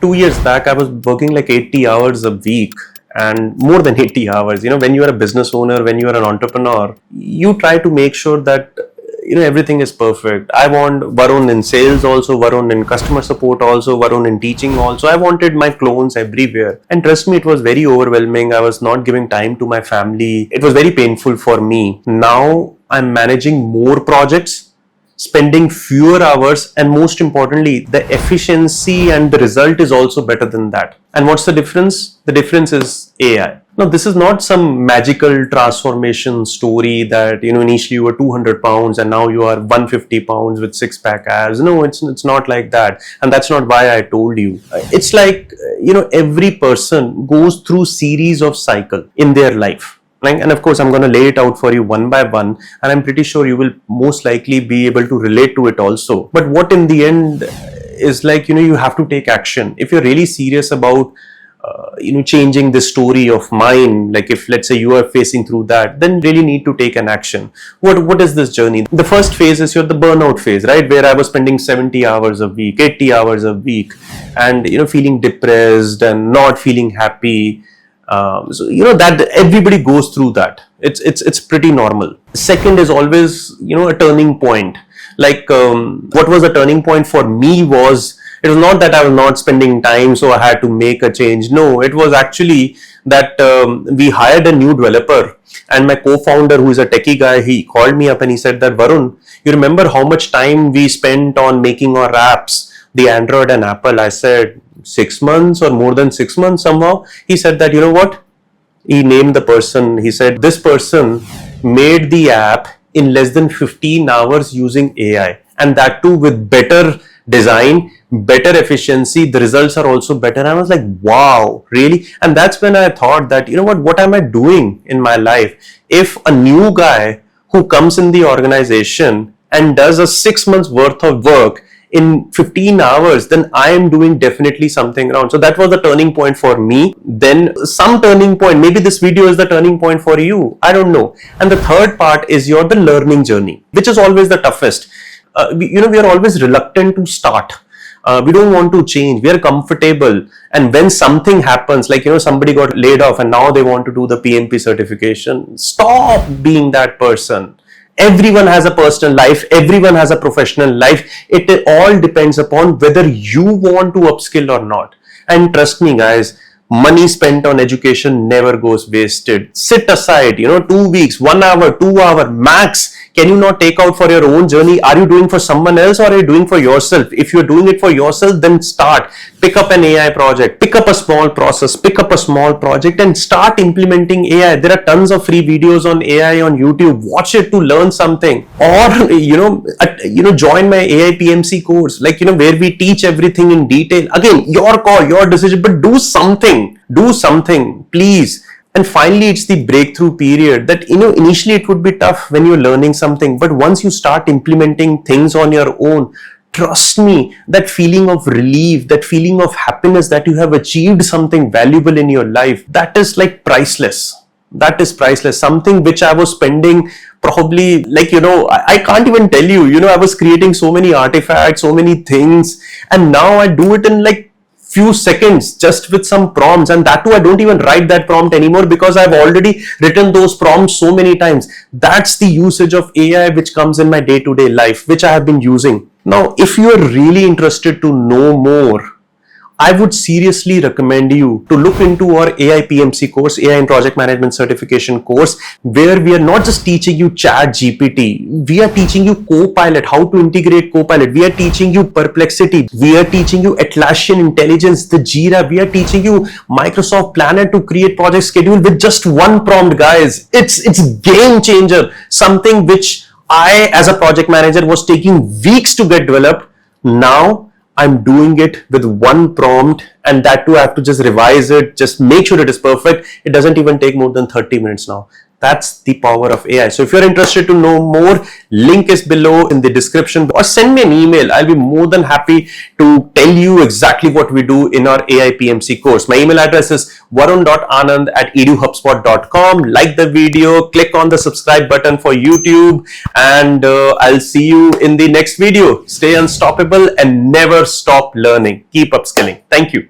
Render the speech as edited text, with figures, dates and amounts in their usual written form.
2 years back, I was working like 80 hours a week and more than 80 hours. When you are a business owner, when you are an entrepreneur, you try to make sure that, everything is perfect. I want Varun in sales also, Varun in customer support also, Varun in teaching also. I wanted my clones everywhere. And trust me, it was very overwhelming. I was not giving time to my family. It was very painful for me. Now I'm managing more projects, spending fewer hours, and most importantly, the efficiency and the result is also better than that. And what's the difference? The difference is AI. Now, this is not some magical transformation story that, initially you were 200 pounds and now you are 150 pounds with six-pack abs. No, it's not like that. And that's not why I told you. It's like, every person goes through series of cycle in their life. And of course, I'm going to lay it out for you one by one, and I'm pretty sure you will most likely be able to relate to it also. But what in the end is like, you have to take action. If you're really serious about, changing this story of mine, like if let's say you are facing through that, then really need to take an action. What is this journey? The first phase is the burnout phase, right? Where I was spending 70 hours a week, 80 hours a week, and, feeling depressed and not feeling happy. That everybody goes through that. It's pretty normal. Second is always, a turning point. Like, what was the turning point for me was, it was not that I was not spending time, so I had to make a change. No, it was actually that we hired a new developer, and my co-founder, who is a techie guy, he called me up and he said that, Varun, you remember how much time we spent on making our apps, the Android and Apple? I said, 6 months or more than 6 months somehow. He said that, what? He named the person. He said, this person made the app in less than 15 hours using AI, and that too with better design, better efficiency. The results are also better. I was like, wow, really? And that's when I thought that, what am I doing in my life? If a new guy who comes in the organization and does a 6 months worth of work in 15 hours, then I am doing definitely something wrong. So that was the turning point for me. Then some turning point, maybe this video is the turning point for you. I don't know. And the third part is the learning journey, which is always the toughest. We are always reluctant to start. We don't want to change. We are comfortable. And when something happens, like, somebody got laid off and now they want to do the PMP certification, stop being that person. Everyone has a personal life. Everyone has a professional life. It all depends upon whether you want to upskill or not. And trust me, guys, money spent on education never goes wasted. Sit aside, 2 weeks, 1 hour, 2 hour max. Can you not take out for your own journey? Are you doing for someone else or are you doing for yourself? If you're doing it for yourself, then start. Pick up an AI project, pick up a small process, pick up a small project and start implementing AI. There are tons of free videos on AI on YouTube. Watch it to learn something. Or, join my AIPMC course, like, where we teach everything in detail. Again, your call, your decision, but do something. Do something, please. And finally, it's the breakthrough period that, initially it would be tough when you're learning something, but once you start implementing things on your own, trust me, that feeling of relief, that feeling of happiness that you have achieved something valuable in your life, that is like priceless. That is priceless. Something which I was spending probably like, I can't even tell you, I was creating so many artifacts, so many things, and now I do it in like few seconds just with some prompts, and that too I don't even write that prompt anymore because I've already written those prompts so many times. That's the usage of AI which comes in my day-to-day life, which I have been using. Now, if you are really interested to know more, I would seriously recommend you to look into our AIPMC course, AI and Project Management Certification course, where we are not just teaching you ChatGPT, we are teaching you Copilot, how to integrate Copilot. We are teaching you Perplexity. We are teaching you Atlassian Intelligence, the Jira. We are teaching you Microsoft Planner to create project schedule with just one prompt, guys. It's game changer. Something which I, as a project manager, was taking weeks to get developed. Now, I'm doing it with one prompt, and that too I have to just revise it, just make sure it is perfect. It doesn't even take more than 30 minutes now. That's the power of AI. So if you're interested to know more, link is below in the description, or send me an email. I'll be more than happy to tell you exactly what we do in our AIPMC course. My email address is varun.anand@eduhubspot.com. Like the video, click on the subscribe button for YouTube, and I'll see you in the next video. Stay unstoppable and never stop learning. Keep upskilling. Thank you.